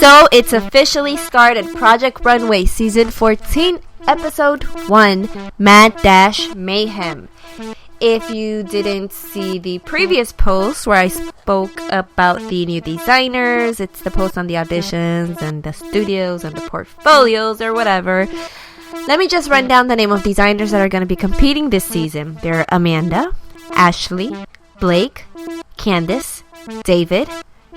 So it's officially started. Project Runway Season 14, Episode 1, Mad Dash Mayhem. If you didn't see the previous post where I spoke about the new designers, it's the post on the auditions and the studios and the portfolios or whatever. Let me just run down the name of designers that are going to be competing this season. They're Amanda, Ashley, Blake, Candice, David,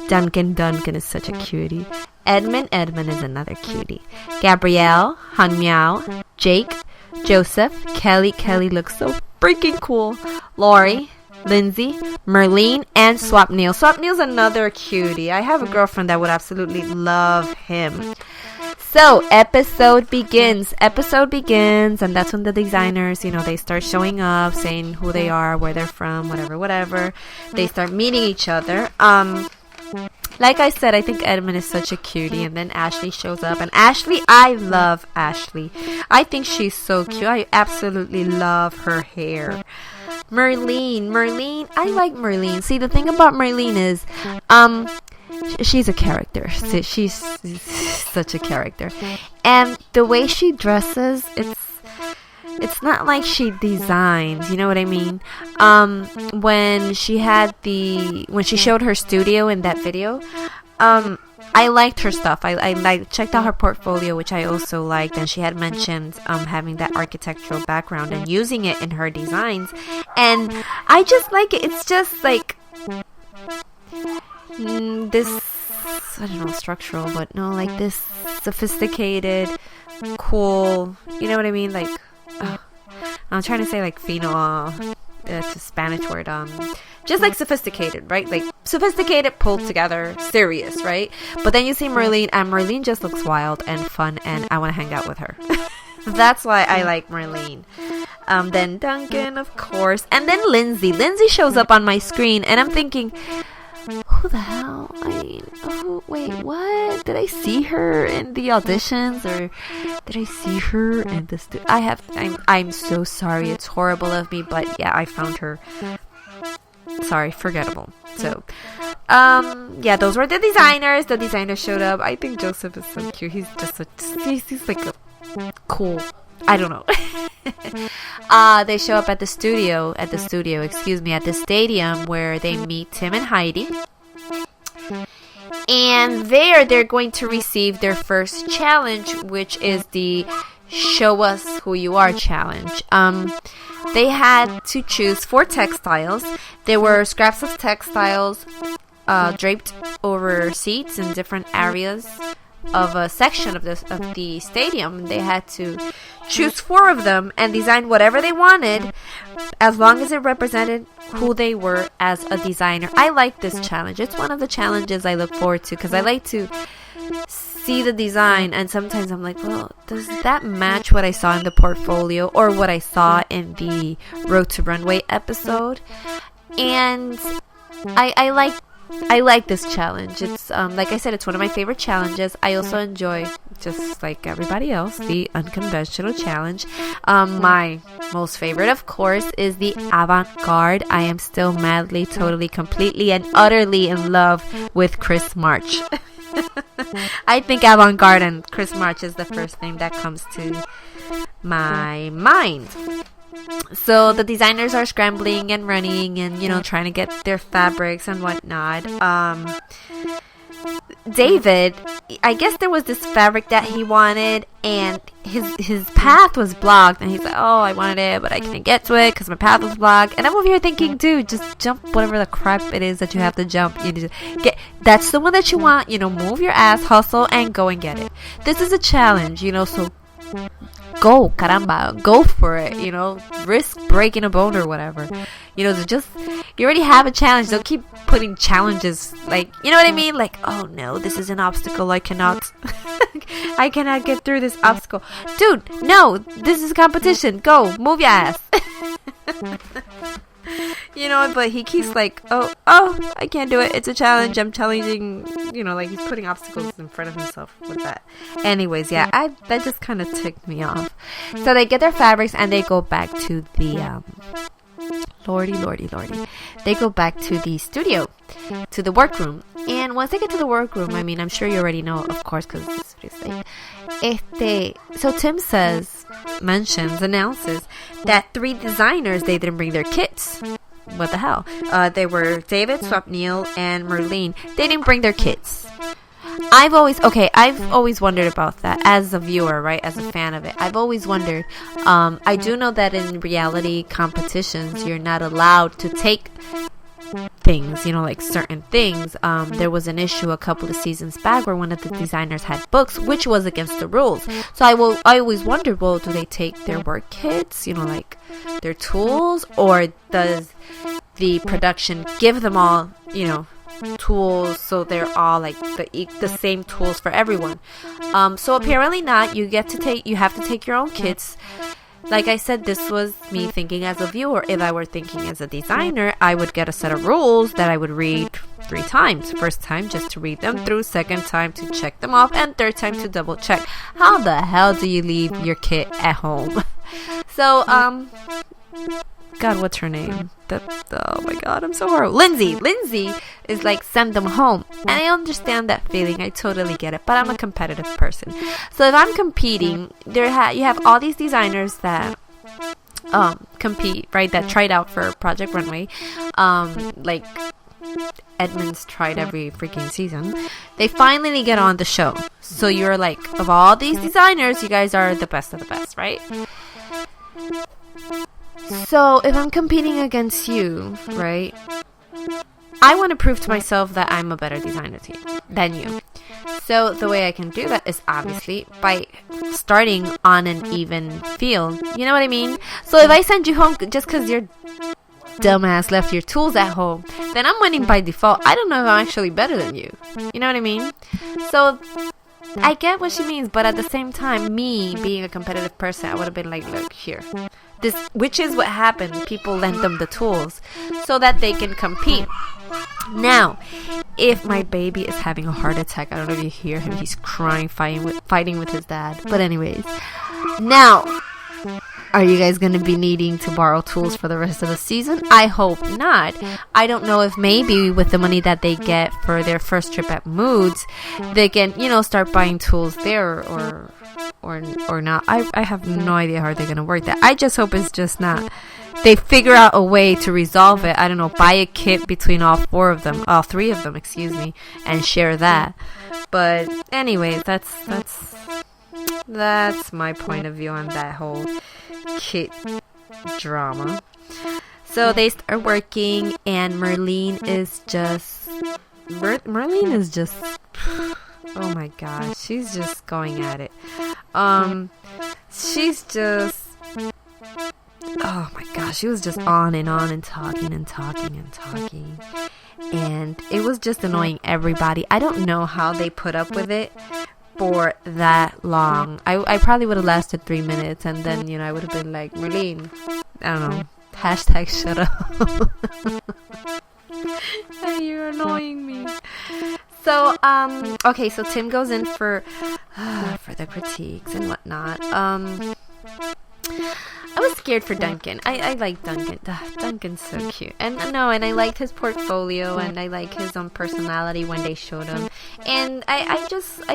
Duncan is such a cutie, Edmund is another cutie, Gabrielle, Hanmiao, Jake, Joseph, Kelly looks so freaking cool, Lori, Lindsay, Merlene, and Swapnil. Another cutie. I have a girlfriend that would absolutely love him. So, episode begins, and that's when the designers, they start showing up, saying who they are, where they're from, whatever. They start meeting each other. Like I said, I think Edmund is such a cutie, and then Ashley shows up, and Ashley, I love Ashley. I think she's so cute. I absolutely love her hair. Merlene, I like Merlene. See, the thing about Merlene is, she's a character. She's such a character, and the way she dresses, it's not like she designed, you know what I mean? When she showed her studio in that video, I liked her stuff. I checked out her portfolio, which I also liked, and she had mentioned having that architectural background and using it in her designs, and I just like it. It's just like this, I don't know, structural, but no, like this sophisticated, cool, you know what I mean? Like, I'm trying to say like fino, it's a Spanish word, just like sophisticated, right? Like sophisticated, pulled together, serious, right? But then you see Merlene, and Merlene just looks wild and fun, and I want to hang out with her. That's why I like Merlene. Then Duncan, of course, and then Lindsay. Lindsay shows up on my screen, and I'm thinking, who the hell? Wait, what? Did I see her in the auditions, or did I see her in the I'm so sorry. It's horrible of me, but yeah, I found her. Sorry, forgettable. So, yeah, those were the designers. The designers showed up. I think Joseph is so cute. He's just he's like a cool, I don't know. They show up at the stadium where they meet Tim and Heidi. And they're going to receive their first challenge, which is the Show Us Who You Are challenge. They had to choose 4 textiles. There were scraps of textiles draped over seats in different areas of a section of the stadium. They had to choose 4 of them and design whatever they wanted, as long as it represented who they were as a designer. I like this challenge. It's one of the challenges I look forward to, because I like to see the design, and sometimes I'm like, well, does that match what I saw in the portfolio or what I saw in the Road to Runway episode? And I like this challenge. It's like I said, it's one of my favorite challenges. I also enjoy, just like everybody else, the unconventional challenge. My most favorite, of course, is the avant-garde. I am still madly, totally, completely, and utterly in love with Chris March. I think avant-garde and Chris March is the first thing that comes to my mind. So the designers are scrambling and running and, trying to get their fabrics and whatnot. David, I guess there was this fabric that he wanted, and his path was blocked, and he's like, oh, I wanted it, but I couldn't get to it because my path was blocked. And I'm over here thinking, dude, just jump whatever the crap it is that you have to jump. You just that's the one that you want, move your ass, hustle, and go and get it. This is a challenge, so go, caramba, go for it, risk breaking a bone or whatever. You already have a challenge. Don't keep putting challenges, like, you know what I mean? Like, oh no, this is an obstacle. I cannot get through this obstacle. Dude, no, this is a competition. Go, move your ass. But he keeps like, oh, I can't do it. It's a challenge. I'm challenging, like he's putting obstacles in front of himself with that. Anyways, yeah, that just kind of ticked me off. So they get their fabrics and they go back to the, Lordy. They go back to the studio, to the workroom. And once they get to the workroom, I mean, I'm sure you already know, of course, because this is what it's like. So Tim announces that 3 designers, they didn't bring their kits. What the hell? They were David, Swapnil, and Merlene. They didn't bring their kits. I've always wondered about that as a viewer, right? As a fan of it. I've always wondered. I do know that in reality competitions, you're not allowed to take things, like certain things. There was an issue a couple of seasons back where one of the designers had books, which was against the rules. So I always wondered, well, do they take their work kits, like their tools, or does the production give them all, tools, so they're all like the same tools for everyone? So apparently not. You have to take your own kits. Like I said, this was me thinking as a viewer. If I were thinking as a designer, I would get a set of rules that I would read 3 times. First time just to read them through, second time to check them off, and third time to double check. How the hell do you leave your kit at home? So, God, what's her name? Oh my God, I'm so horrible. Lindsay is like, send them home. And I understand that feeling. I totally get it. But I'm a competitive person. So if I'm competing, you have all these designers that compete, right? That tried out for Project Runway. Like Edmonds tried every freaking season. They finally get on the show. So you're like, of all these designers, you guys are the best of the best, right? So if I'm competing against you, right, I want to prove to myself that I'm a better designer than you. So the way I can do that is obviously by starting on an even field. You know what I mean? So if I send you home just because your dumbass left your tools at home, then I'm winning by default. I don't know if I'm actually better than you. You know what I mean? So I get what she means, but at the same time, me being a competitive person, I would have been like, look, here. Which is what happened. People lent them the tools so that they can compete. Now, if my baby is having a heart attack, I don't know if you hear him. He's crying, fighting with his dad. But anyways, now, are you guys going to be needing to borrow tools for the rest of the season? I hope not. I don't know if maybe with the money that they get for their first trip at Moods, they can, start buying tools there or not. I have no idea how they're going to work that. I just hope it's just not. They figure out a way to resolve it. I don't know, buy a kit between all 3 of them, and share that. But anyways, that's my point of view on that whole kit drama. So they start working, and Merlene is just oh my God, she's just going at it. She's just, oh my gosh, she was just on and talking. And it was just annoying everybody. I don't know how they put up with it for that long. I probably would have lasted 3 minutes, and then, I would have been like, Merlene, I don't know, hashtag shut up. You're annoying me. So, okay, so Tim goes in for the critiques and whatnot. I was scared for Duncan. I like Duncan. Duncan's so cute. And I liked his portfolio, and I like his personality when they showed him. And I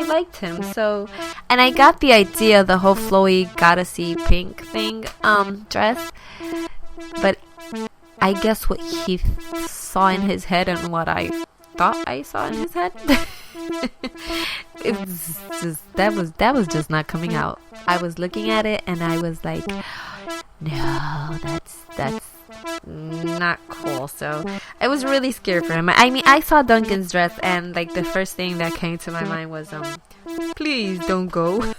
liked him. So, and I got the idea, the whole flowy goddessy pink thing, dress. But I guess what he saw in his head and what I thought I saw in his head, it was just, that was just not coming out. I was looking at it and I was like, no, that's not cool. So I was really scared for him. I mean, I saw Duncan's dress, and like the first thing that came to my mind was, please don't go.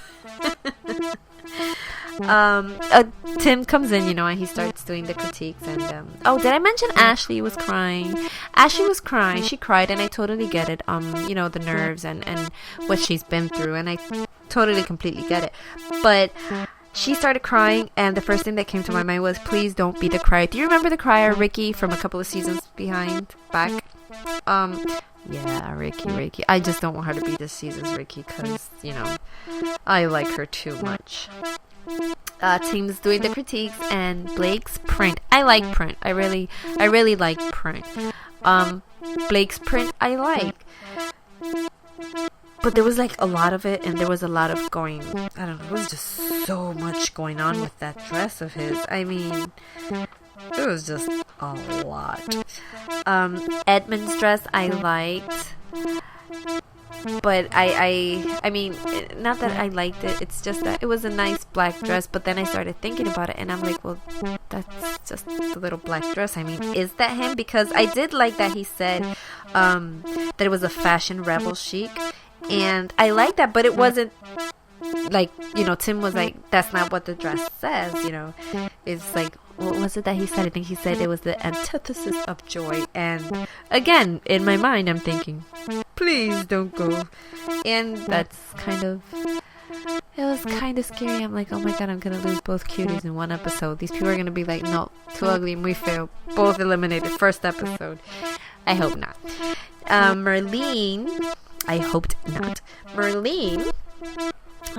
Tim comes in, and he starts doing the critiques, and did I mention Ashley was crying? Ashley was crying. She cried, and I totally get it. The nerves and what she's been through, and I totally completely get it. But she started crying, and the first thing that came to my mind was, please don't be the crier. Do you remember the crier, Ricky, from a couple of seasons back? Yeah, Ricky. I just don't want her to be this season's Ricky, because, I like her too much. Tim's doing the critiques, and Blake's print. I like print. I really like print. Blake's print I like. But there was like a lot of it, and there was a lot of I don't know, there was just so much going on with that dress of his. I mean, it was just a lot. Edmund's dress I liked. But I mean, not that I liked it, it's just that it was a nice black dress, but then I started thinking about it, and I'm like, well, that's just the little black dress. I mean, is that him? Because I did like that he said that it was a fashion rebel chic, and I like that, but it wasn't like, you know, Tim was like, that's not what the dress says, you know. It's like, what was it that he said? I think he said it was the antithesis of joy. And again, in my mind, I'm thinking, please don't go. And that's it was kind of scary. I'm like, oh my god, I'm gonna lose both cuties in one episode. These people are gonna be like, no, too ugly and we fail. Both eliminated first episode. I hope not. Merlene, I hoped not. Merlene,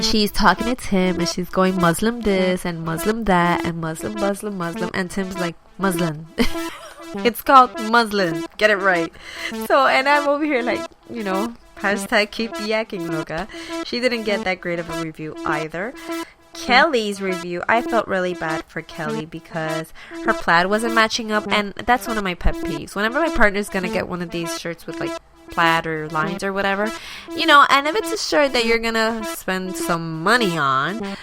she's talking to Tim, and she's going Muslim this and Muslim that and Muslim, and Tim's like, Muslim. It's called Muslim. Get it right. So, and I'm over here like, you know, hashtag keep yakking, loca. She didn't get that great of a review either. Kelly's review, I felt really bad for Kelly because her plaid wasn't matching up, and that's one of my pet peeves. Whenever my partner's gonna get one of these shirts with like plaid or lines or whatever, you know, and if it's a shirt that you're gonna spend some money on,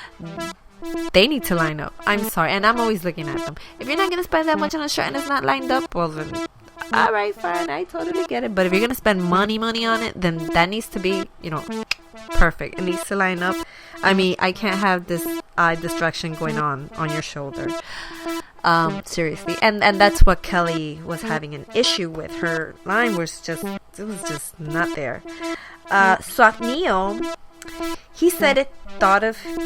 they need to line up. I'm sorry, and I'm always looking at them. If you're not gonna spend that much on a shirt and it's not lined up, well then, alright, fine, I totally get it. But if you're gonna spend money on it, then that needs to be, you know, perfect. It needs to line up. I mean, I can't have this eye distraction going on your shoulder. Seriously. And that's what Kelly was having an issue with. Her line was just not there. Swapnil, he said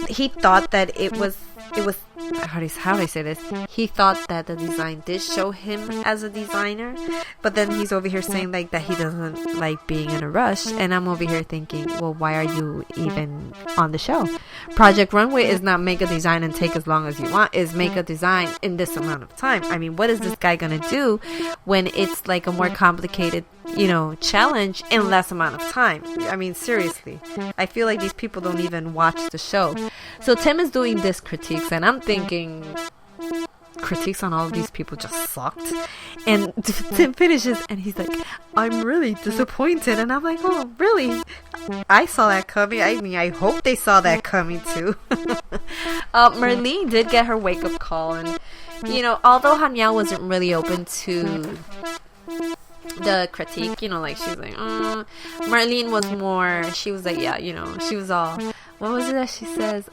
he thought that it was how do I say this? He thought that the design did show him as a designer, but then he's over here saying like that he doesn't like being in a rush, and I'm over here thinking, well, why are you even on the show? Project Runway is not make a design and take as long as you want, is make a design in this amount of time. I mean, what is this guy gonna do when it's like a more complicated, you know, challenge in less amount of time? I mean, seriously, I feel like these people don't even watch the show. So Tim is doing this critiques, and I'm thinking critiques on all of these people just sucked. And Tim finishes and he's like, I'm really disappointed. And I'm like, oh, really? I saw that coming. I mean, I hope they saw that coming too. Merlene did get her wake-up call, and you know, although Hanyao wasn't really open to the critique, you know, like she's like, Marlene was more, she was like, yeah, you know, she was all, what was it that she says?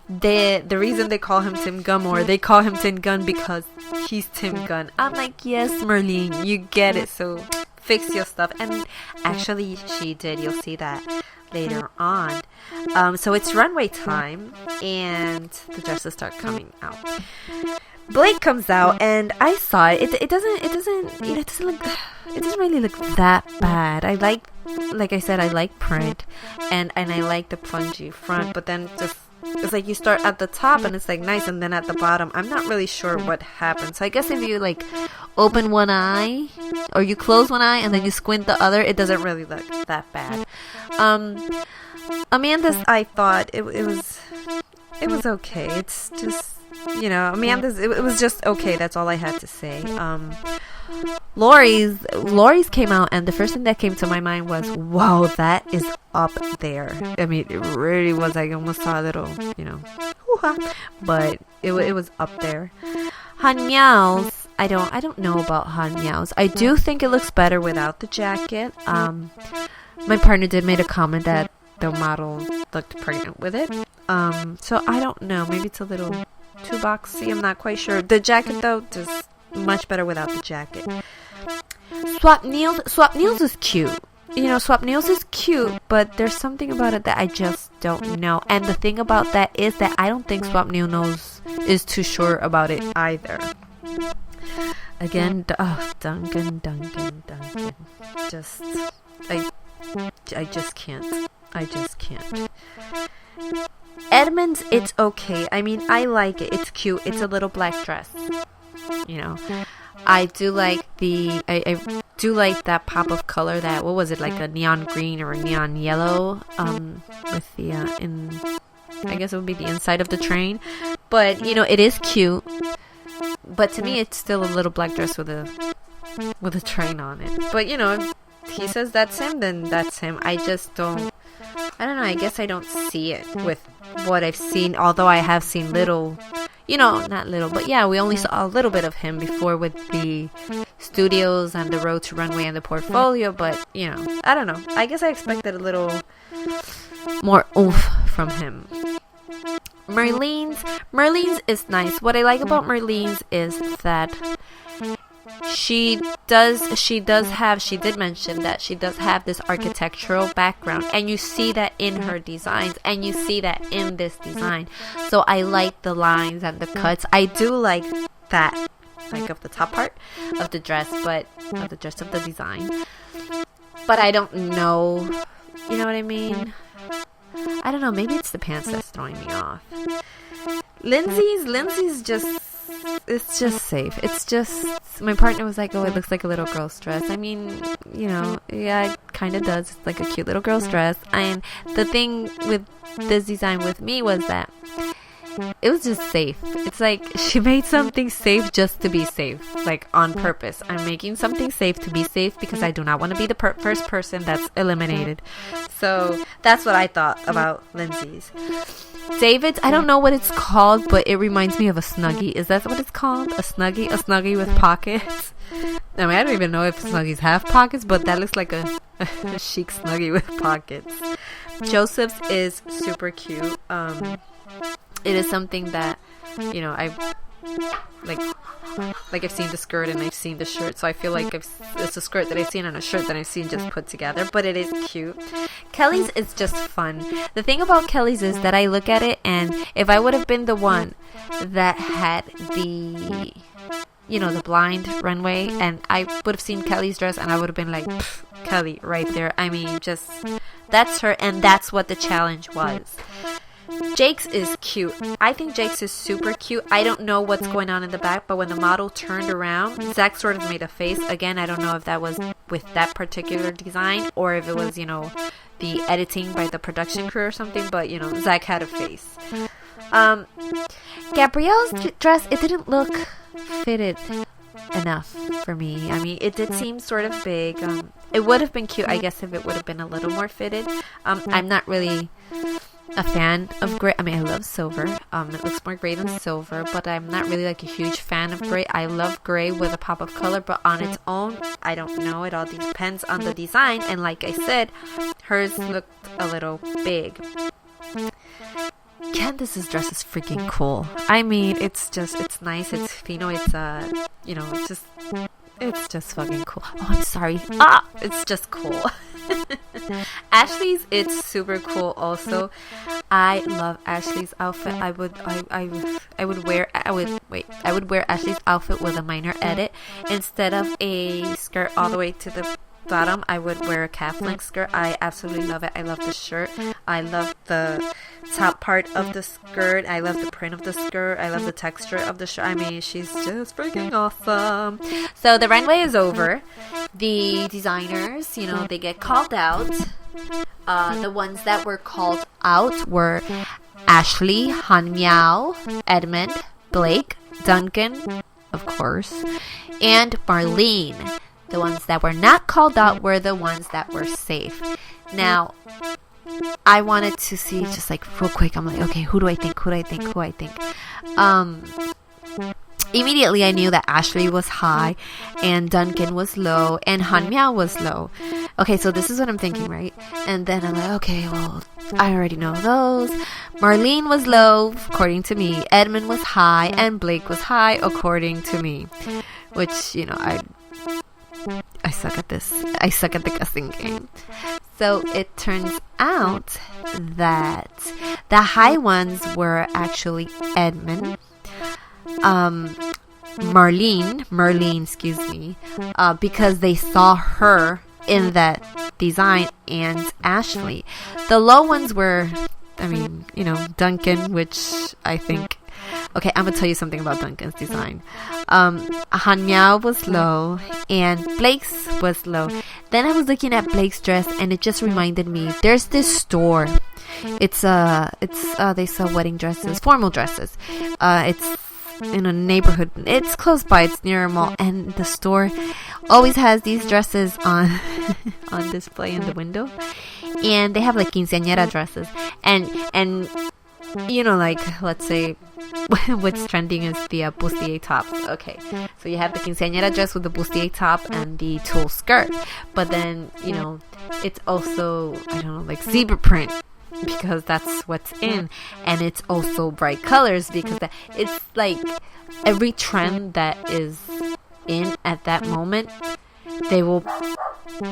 The reason they call him Tim Gunn, or they call him Tim Gunn because he's Tim Gunn. I'm like, yes, Marlene, you get it, so fix your stuff. And actually she did. You'll see that later on. So it's runway time, and the dresses start coming out. Blake comes out, and I saw it. It doesn't really look that bad. I like I said, I like print, and I like the plungy front, but then just, it's like you start at the top and it's like nice, and then at the bottom I'm not really sure what happens. So I guess if you like open one eye, or you close one eye and then you squint the other, it doesn't really look that bad. Amanda's, I thought it was okay. It's just, you know, Amanda's, it was just okay. That's all I had to say. Lori's came out, and the first thing that came to my mind was, wow, that is up there. I mean, it really was. I almost saw a little, you know, but it was up there. Han Miao's, I don't know about Han Miao's. I do think it looks better without the jacket. My partner did make a comment that the model looked pregnant with it. So I don't know. Maybe it's a little too boxy. I'm not quite sure. The jacket though, just much better without the jacket. Swapnil's is cute. You know, Swapnil's is cute, but there's something about it that I just don't know. And the thing about that is that I don't think Swapnil is too sure about it either. Again, Duncan. Just, I just can't. Edmund's, it's okay. I mean, I like it. It's cute. It's a little black dress. You know. I do like I do like that pop of color, that, what was it, like a neon green or a neon yellow, with the, I guess it would be the inside of the train. But, it is cute. But to me, it's still a little black dress with a train on it. But, if he says that's him, then that's him. I just don't, I don't know, I guess I don't see it with what I've seen, although I have seen little, not little, but yeah, we only saw a little bit of him before with the studios and the Road to Runway and the portfolio, but, I don't know. I guess I expected a little more oomph from him. Merlene's is nice. What I like about Merlene's is that she did mention that she does have this architectural background, and you see that in her designs, and you see that in this design. So I like the lines and the cuts. I do like that, like, of the top part of the dress, but of the design. But I don't know, you know what I mean? I don't know, maybe it's the pants that's throwing me off. Lindsay's just, it's just safe. It's just, my partner was like, oh, it looks like a little girl's dress. I mean, yeah, it kind of does. It's like a cute little girl's dress. And the thing with this design with me was that it was just safe. It's like she made something safe just to be safe, like on purpose. I'm making something safe to be safe because I do not want to be the first person that's eliminated. So that's what I thought about Lindsay's. David's, I don't know what it's called, but it reminds me of a Snuggie. Is that what it's called? A Snuggie with pockets? I mean, I don't even know if Snuggies have pockets, but that looks like a chic Snuggie with pockets. Joseph's is super cute. It is something that, I've I've seen the skirt and I've seen the shirt, so I feel like it's a skirt that I've seen and a shirt that I've seen just put together, but it is cute. Kelly's is just fun. The thing about Kelly's is that I look at it, and if I would have been the one that had the blind runway, and I would have seen Kelly's dress, and I would have been like, Kelly right there. I mean, just, that's her, and that's what the challenge was. Jake's is cute. I think Jake's is super cute. I don't know what's going on in the back, but when the model turned around, Zach sort of made a face. Again, I don't know if that was with that particular design or if it was, the editing by the production crew or something, but, Zach had a face. Gabrielle's dress, it didn't look fitted enough for me. I mean, it did seem sort of big. It would have been cute, I guess, if it would have been a little more fitted. I'm not really a fan of gray. I mean, I love silver. It looks more gray than silver, but I'm not really like a huge fan of gray. I love gray with a pop of color, but on its own, I don't know. It all depends on the design, and like I said, hers looked a little big. Candace's dress is freaking cool. I mean, it's nice. It's fino. It's just fucking cool. Oh, I'm sorry. It's just cool. Ashley's, it's super cool also. I love Ashley's outfit. I would wear Ashley's outfit with a minor edit. Instead of a skirt all the way to the bottom, I would wear a calf length skirt. I absolutely love it. I love the shirt. I love the top part of the skirt. I love the print of the skirt. I love the texture of the shirt. I mean, she's just freaking awesome. So the runway is over. The designers, they get called out. The ones that were called out were Ashley, Han Miao, Edmund, Blake, Duncan, of course, and Marlene. The ones that were not called out were the ones that were safe. Now, I wanted to see just like real quick. I'm like, okay, who do I think? Immediately I knew that Ashley was high and Duncan was low and Han Miao was low. Okay, so this is what I'm thinking, right? And then I'm like, okay, well, I already know those. Marlene was low, according to me. Edmund was high and Blake was high, according to me. Which, I suck at this. I suck at the guessing game. So it turns out that the high ones were actually Edmund, Marlene, excuse me, because they saw her in that design, and Ashley. The low ones were, Duncan, which I think Okay, I'm gonna tell you something about Duncan's design. Han Miao was low and Blake's was low. Then I was looking at Blake's dress and it just reminded me, there's this store. It's they sell wedding dresses, formal dresses. It's in a neighborhood. It's close by. It's near a mall, and the store always has these dresses on on display in the window. And they have like quinceañera dresses, and you know, like, let's say what's trending is the bustier tops. Okay, so you have the quinceañera dress with the bustier top and the tulle skirt, but then, you know, it's also, I don't know, like zebra print, because that's what's in, and it's also bright colors, because it's like every trend that is in at that moment, they will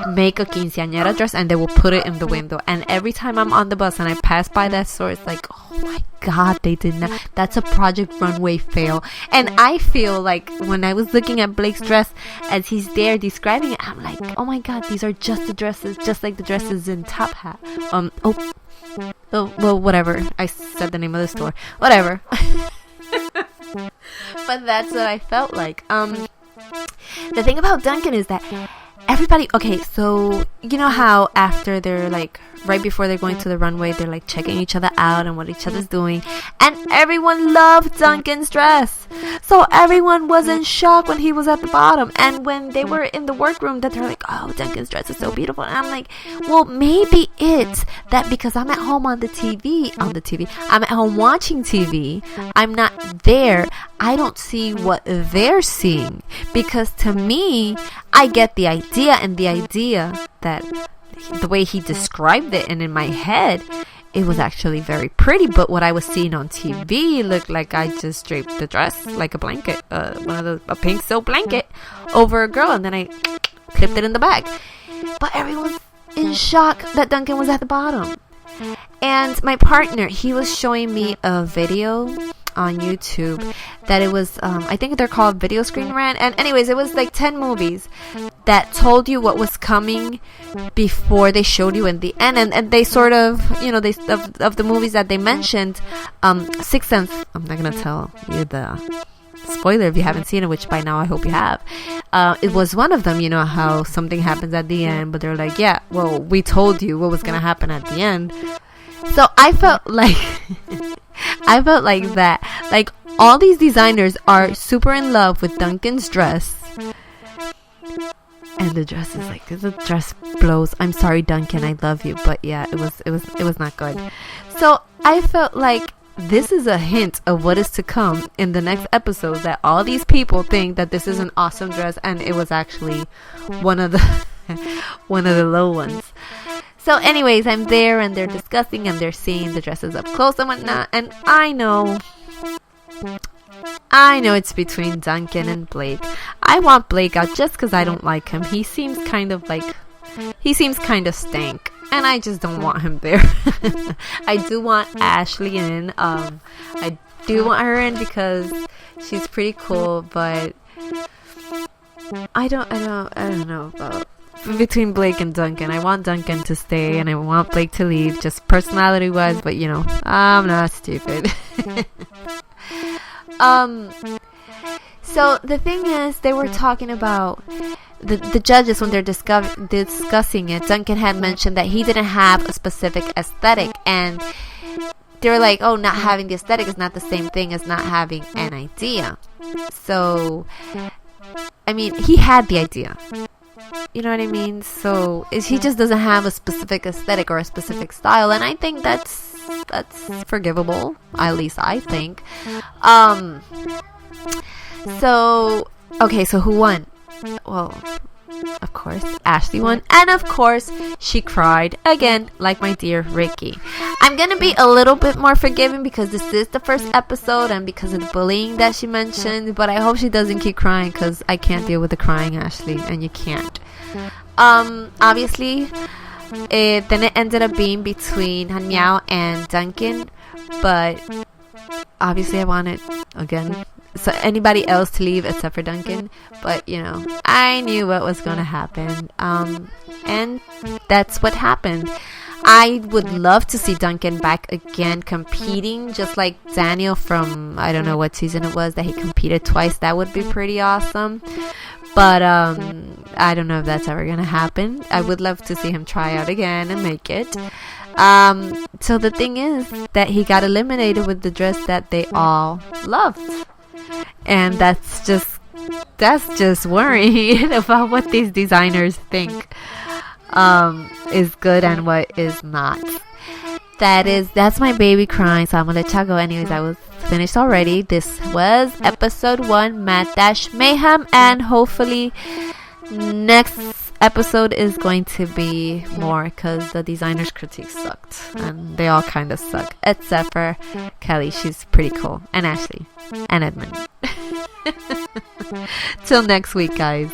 make a quinceañera dress and they will put it in the window. And every time I'm on the bus and I pass by that store, it's like, oh my god, they did not, that's a Project Runway fail. And I feel like when I was looking at Blake's dress as he's there describing it, I'm like, oh my god, these are just the dresses, just like the dresses in Top Hat. Oh, well, whatever. I said the name of the store. Whatever. But that's what I felt like. The thing about Duncan is that everybody, okay, so you know how after they're like, right before they're going to the runway, they're like checking each other out and what each other's doing, and everyone loved Duncan's dress, so everyone was in shock when he was at the bottom. And when they were in the workroom, that they're like, oh, Duncan's dress is so beautiful, and I'm like, well, maybe it's that because I'm at home on the TV, I'm at home watching TV, I'm not there, I don't see what they're seeing, because to me, I get the idea, and the idea that the way he described it, and in my head it was actually very pretty, but what I was seeing on TV looked like I just draped the dress like a blanket, a pink silk blanket over a girl, and then I clipped it in the bag. But everyone's in shock that Duncan was at the bottom. And my partner, he was showing me a video on YouTube that it was, I think they're called Video Screen Rant, and anyways, it was like 10 movies that told you what was coming before they showed you in the end, and they sort of, you know, they of the movies that they mentioned, Sixth Sense, I'm not gonna tell you the spoiler if you haven't seen it, which by now I hope you have. It was one of them, you know, how something happens at the end, but they're like, yeah, well, we told you what was gonna happen at the end. So I felt like that, like all these designers are super in love with Duncan's dress, and the dress is like, the dress blows. I'm sorry, Duncan, I love you, but yeah, it was not good. So I felt like this is a hint of what is to come in the next episode, that all these people think that this is an awesome dress, and it was actually one of the low ones. So anyways, I'm there and they're discussing and they're seeing the dresses up close and whatnot, and I know it's between Duncan and Blake. I want Blake out just because I don't like him. He seems kind of stank, and I just don't want him there. I do want Ashley in. I do want her in because she's pretty cool, but I don't know about between Blake and Duncan. I want Duncan to stay and I want Blake to leave, just personality wise, but you know, I'm not stupid. So the thing is, they were talking about the judges when they're discussing it. Duncan had mentioned that he didn't have a specific aesthetic, and they were like, oh, not having the aesthetic is not the same thing as not having an idea. So I mean, he had the idea, you know what I mean? So he just doesn't have a specific aesthetic or a specific style, and I think that's forgivable, at least I think. So okay, so who won? Well, of course, Ashley won, and of course, she cried again, like my dear Ricky. I'm gonna be a little bit more forgiving because this is the first episode and because of the bullying that she mentioned, but I hope she doesn't keep crying because I can't deal with the crying, Ashley, and you can't. Obviously, then it ended up being between Han Miao and Duncan, but obviously I wanted, again, so anybody else to leave except for Duncan, but you know, I knew what was going to happen, and that's what happened. I would love to see Duncan back again competing, just like Daniel from, I don't know what season it was that he competed twice. That would be pretty awesome. But I don't know if that's ever gonna happen. I would love to see him try out again and make it. So the thing is that he got eliminated with the dress that they all loved, and that's just worrying about what these designers think is good and what is not. That's my baby crying, so I'm gonna let y'all go. Anyways, I was finished already. This was episode 1, Mad-Mayhem, and hopefully next episode is going to be more, because the designers' critiques sucked, and they all kind of suck, except for Kelly. She's pretty cool, and Ashley, and Edmund. Till next week, guys.